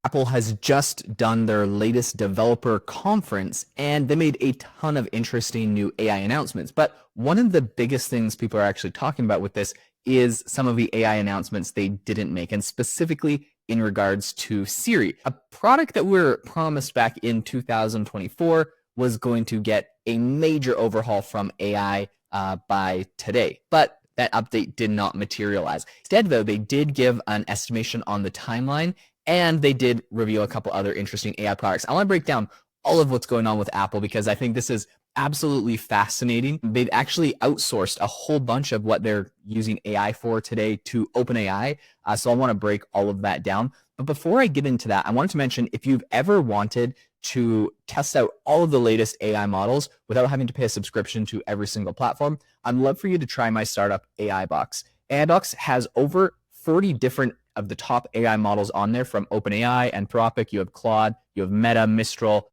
Apple has just done their latest developer conference, and they made a ton of interesting new AI announcements. But one of the biggest things people are actually talking about with this is some of the AI announcements they didn't make, and specifically in regards to Siri, a product that we were promised back in 2024 was going to get a major overhaul from AI by today. But that update did not materialize. Instead, though, they did give an estimation on the timeline, and they did reveal a couple other interesting AI products. I want to break down all of what's going on with Apple because I think this is absolutely fascinating. They've actually outsourced a whole bunch of what they're using AI for today to OpenAI. So I want to break all of that down. But before I get into that, I wanted to mention if you've ever wanted to test out all of the latest AI models without having to pay a subscription to every single platform, I'd love for you to try my startup AI Box. AI Box has over 40 different of the top AI models on there from OpenAI, Anthropic, you have Claude, you have Meta, Mistral,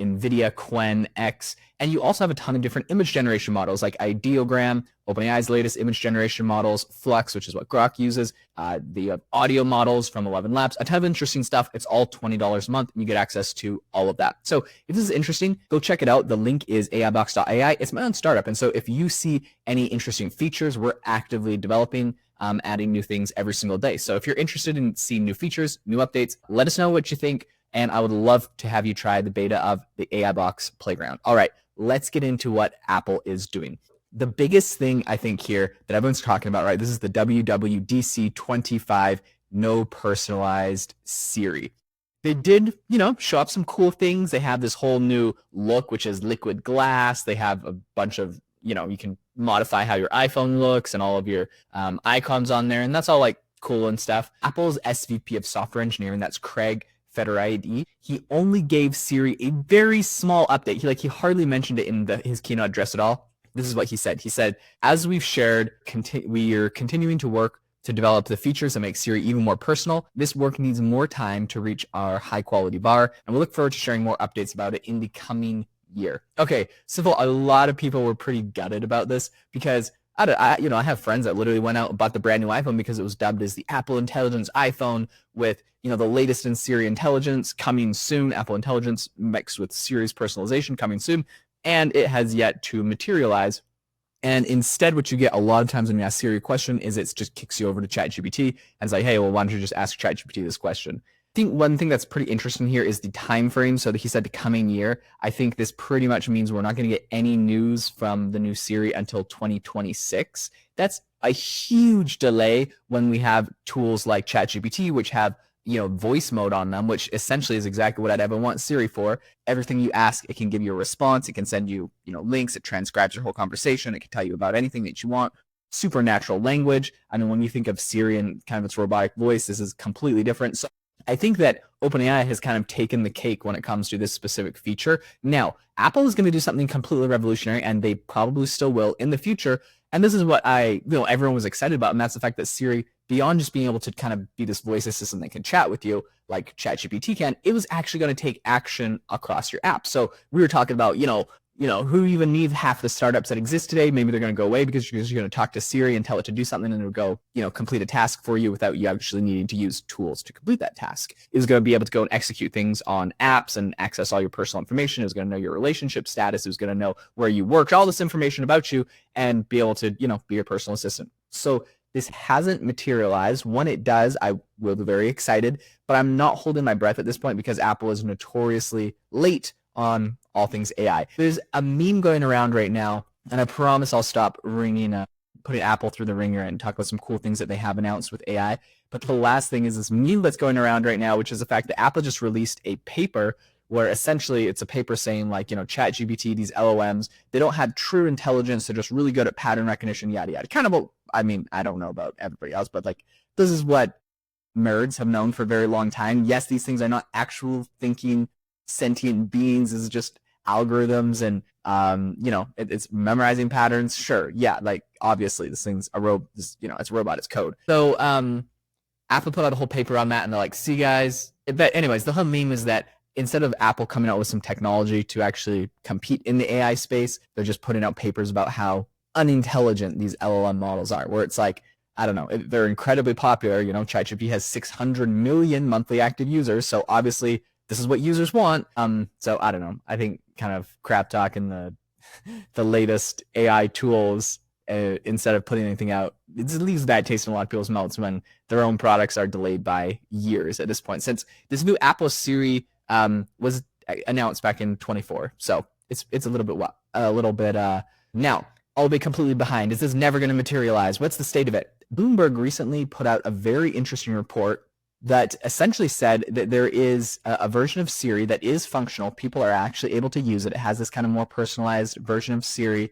NVIDIA, Qwen, X, and you also have a ton of different image generation models like Ideogram, OpenAI's latest image generation models, Flux, which is what Grok uses, the audio models from 11 Labs, a ton of interesting stuff. It's all $20 a month, and you get access to all of that. So if this is interesting, go check it out. The link is aibox.ai. It's my own startup, and so if you see any interesting features, we're actively developing, adding new things every single day. So if you're interested in seeing new features, new updates, let us know what you think. And I would love to have you try the beta of the AI Box Playground. All right, let's get into what Apple is doing. The biggest thing I think here that everyone's talking about, right? This is the WWDC 25 no personalized Siri. They did, show up some cool things. They have this whole new look, which is liquid glass. They have a bunch of, you can modify how your iPhone looks and all of your icons on there. And that's all like cool and stuff. Apple's SVP of software engineering, that's Craig Federighi, he only gave Siri a very small update. He hardly mentioned it in his keynote address at all. This is what he said. He said, as we've shared, we are continuing to work to develop the features that make Siri even more personal. This work needs more time to reach our high quality bar, and we look forward to sharing more updates about it in the coming year. Okay, so a lot of people were pretty gutted about this because I have friends that literally went out and bought the brand new iPhone because it was dubbed as the Apple Intelligence iPhone with, the latest in Siri intelligence coming soon, Apple Intelligence mixed with Siri's personalization coming soon, and it has yet to materialize. And instead, what you get a lot of times when you ask Siri a question is it just kicks you over to ChatGPT and it's like, hey, well, why don't you just ask ChatGPT this question? I think one thing that's pretty interesting here is the time frame. So he said the coming year. I think this pretty much means we're not going to get any news from the new Siri until 2026. That's a huge delay when we have tools like ChatGPT, which have voice mode on them, which essentially is exactly what I'd ever want Siri for. Everything you ask, it can give you a response. It can send you links. It transcribes your whole conversation. It can tell you about anything that you want. Supernatural language. I mean, when you think of Siri and kind of its robotic voice, this is completely different. So I think that OpenAI has kind of taken the cake when it comes to this specific feature. Now, Apple is going to do something completely revolutionary, and they probably still will in the future. And this is what everyone was excited about, and that's the fact that Siri, beyond just being able to kind of be this voice assistant that can chat with you like ChatGPT can, it was actually going to take action across your app. So we were talking about, who even needs half the startups that exist today? Maybe they're going to go away because you're going to talk to Siri and tell it to do something and it'll go, complete a task for you without you actually needing to use tools to complete that task. It was going to be able to go and execute things on apps and access all your personal information. It was going to know your relationship status. It was going to know where you worked, all this information about you, and be able to, be your personal assistant. So this hasn't materialized. When it does, I will be very excited, but I'm not holding my breath at this point because Apple is notoriously late on all things AI. There's a meme going around right now, and I promise I'll stop putting Apple through the ringer and talk about some cool things that they have announced with AI. But the last thing is this meme that's going around right now, which is the fact that Apple just released a paper where essentially it's a paper saying like, ChatGPT, these LLMs, they don't have true intelligence. They're just really good at pattern recognition, yada, yada. Kind of, I don't know about everybody else, but this is what nerds have known for a very long time. Yes, these things are not actual thinking sentient beings. This is just algorithms and, it's memorizing patterns. Sure. Yeah. Obviously this thing's it's a robot, it's code. So, Apple put out a whole paper on that and they're like, see guys, but anyways, the whole meme is that instead of Apple coming out with some technology to actually compete in the AI space, they're just putting out papers about how unintelligent these LLM models are, where it's like, I don't know. They're incredibly popular. ChatGPT has 600 million monthly active users, so obviously this is what users want. So I don't know. I think kind of crap talking the latest AI tools instead of putting anything out, it leaves a bad taste in a lot of people's mouths when their own products are delayed by years at this point. Since this new Apple Siri was announced back in 24, so it's a little bit now. I'll be completely behind. Is this never going to materialize? What's the state of it? Bloomberg recently put out a very interesting report that essentially said that there is a version of Siri that is functional. People are actually able to use it. It has this kind of more personalized version of Siri.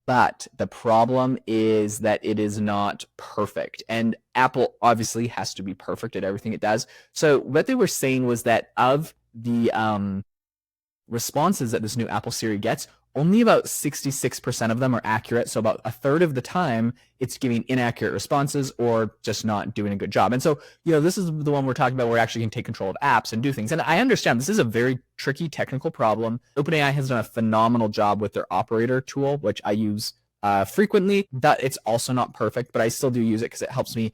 But the problem is that it is not perfect. And Apple obviously has to be perfect at everything it does. So what they were saying was that of the responses that this new Apple Siri gets, only about 66% of them are accurate. So about a third of the time, it's giving inaccurate responses or just not doing a good job. And so, this is the one we're talking about where we actually can take control of apps and do things. And I understand this is a very tricky technical problem. OpenAI has done a phenomenal job with their operator tool, which I use frequently. That it's also not perfect, but I still do use it because it helps me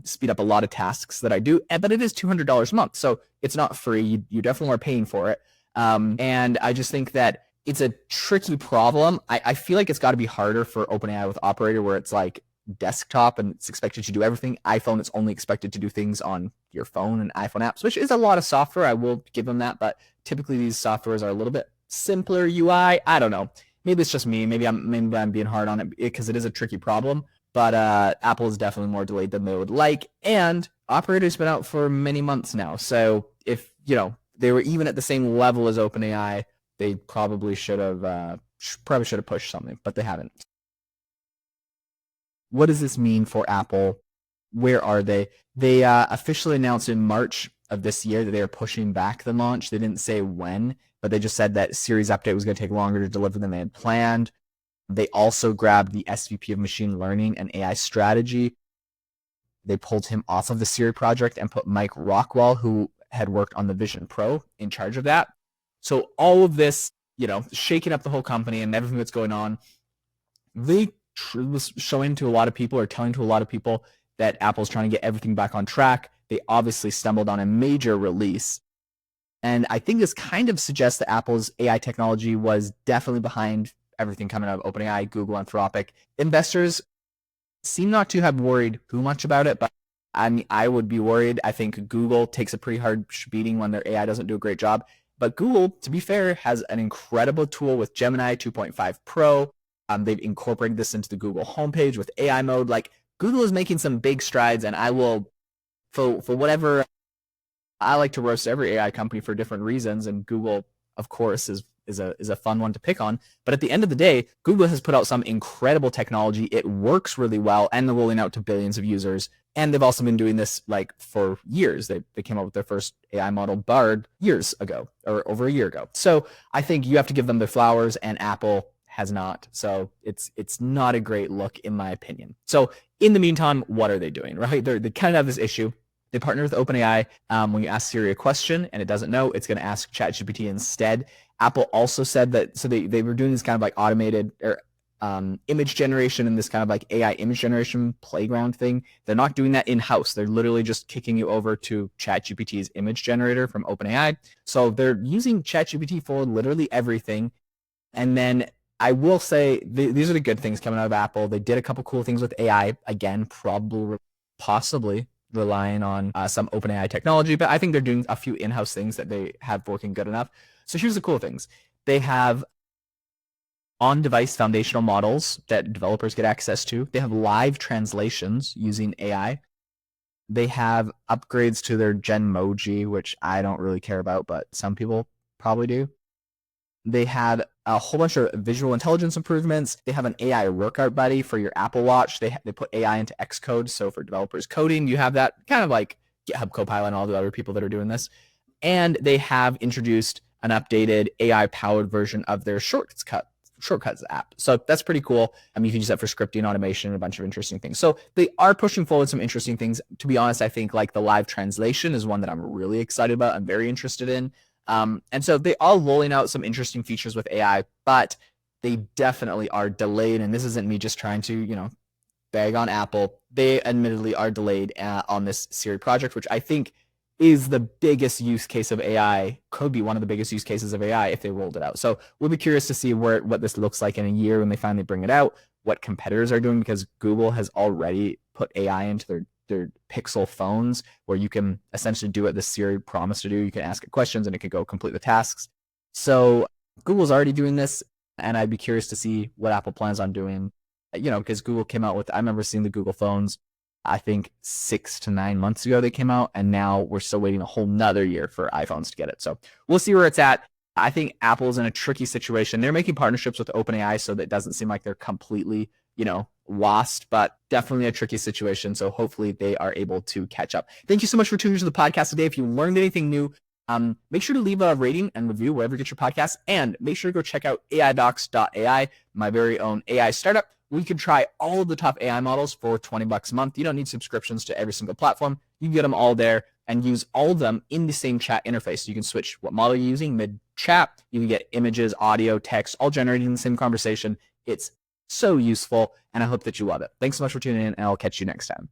speed up a lot of tasks that I do. But it is $200 a month, so it's not free. You definitely are paying for it. And I just think that it's a tricky problem. I feel like it's got to be harder for OpenAI with Operator, where it's like desktop and it's expected to do everything. iPhone, it's only expected to do things on your phone and iPhone apps, which is a lot of software. I will give them that, but typically these softwares are a little bit simpler UI. I don't know. Maybe it's just me. Maybe I'm being hard on it because it is a tricky problem. But Apple is definitely more delayed than they would like, and Operator's been out for many months now. So if they were even at the same level as OpenAI, they probably should have pushed something, but they haven't. What does this mean for Apple? Where are they? They officially announced in March of this year that they are pushing back the launch. They didn't say when, but they just said that Siri's update was going to take longer to deliver than they had planned. They also grabbed the SVP of machine learning and AI strategy. They pulled him off of the Siri project and put Mike Rockwell, who had worked on the Vision Pro, in charge of that. So all of this, shaking up the whole company and everything that's going on, they was showing to a lot of people or telling to a lot of people that Apple's trying to get everything back on track. They obviously stumbled on a major release. And I think this kind of suggests that Apple's AI technology was definitely behind everything coming out of OpenAI, Google, Anthropic. Investors seem not to have worried too much about it, but I would be worried. I think Google takes a pretty hard beating when their AI doesn't do a great job. But Google, to be fair, has an incredible tool with Gemini 2.5 Pro. They've incorporated this into the Google homepage with AI mode. Like, Google is making some big strides, and I will, for whatever, I like to roast every AI company for different reasons, and Google, of course, is a fun one to pick on. But at the end of the day, Google has put out some incredible technology. It works really well, and they're rolling out to billions of users. And they've also been doing this for years. They came up with their first AI model, Bard, years ago, or over a year ago. So I think you have to give them their flowers, and Apple has not. So it's not a great look, in my opinion. So in the meantime, what are they doing, right? They kind of have this issue. They partner with OpenAI. When you ask Siri a question and it doesn't know, it's going to ask ChatGPT instead. Apple also said that, so they were doing this kind of automated image generation and this kind of AI image generation playground thing. They're not doing that in-house. They're literally just kicking you over to ChatGPT's image generator from OpenAI. So they're using ChatGPT for literally everything. And then I will say these are the good things coming out of Apple. They did a couple cool things with AI. Again, possibly relying on some OpenAI technology, but I think they're doing a few in-house things that they have working good enough. So here's the cool things. They have on-device foundational models that developers get access to. They have live translations using AI. They have upgrades to their Genmoji, which I don't really care about, but some people probably do. They had a whole bunch of visual intelligence improvements. They have an AI workout buddy for your Apple Watch. They put AI into Xcode, so for developers coding, you have that kind of like GitHub Copilot and all the other people that are doing this. And they have introduced an updated AI-powered version of their Shortcuts app. So that's pretty cool. You can use that for scripting, automation, and a bunch of interesting things. So they are pushing forward some interesting things. To be honest, I think the live translation is one that I'm really excited about. I'm very interested in. And so they are rolling out some interesting features with AI, but they definitely are delayed. And this isn't me just trying to, bag on Apple. They admittedly are delayed on this Siri project, which I think is the biggest use case of AI, could be one of the biggest use cases of AI if they rolled it out. So we'll be curious to see what this looks like in a year when they finally bring it out, what competitors are doing, because Google has already put AI into their Pixel phones, where you can essentially do what the Siri promised to do. You can ask it questions and it can go complete the tasks. So Google's already doing this, and I'd be curious to see what Apple plans on doing. Because Google came out with, I remember seeing the Google phones, I think 6 to 9 months ago they came out, and now we're still waiting a whole nother year for iPhones to get it. So we'll see where it's at. I think Apple's in a tricky situation. They're making partnerships with OpenAI, so that it doesn't seem like they're completely, lost, but definitely a tricky situation. So hopefully they are able to catch up. Thank you so much for tuning into the podcast today. If you learned anything new, make sure to leave a rating and review wherever you get your podcasts, and make sure to go check out aidocs.ai, my very own AI startup. We can try all of the top AI models for $20 a month. You don't need subscriptions to every single platform. You can get them all there and use all of them in the same chat interface. You can switch what model you're using mid-chat. You can get images, audio, text, all generated in the same conversation. It's so useful, and I hope that you love it. Thanks so much for tuning in, and I'll catch you next time.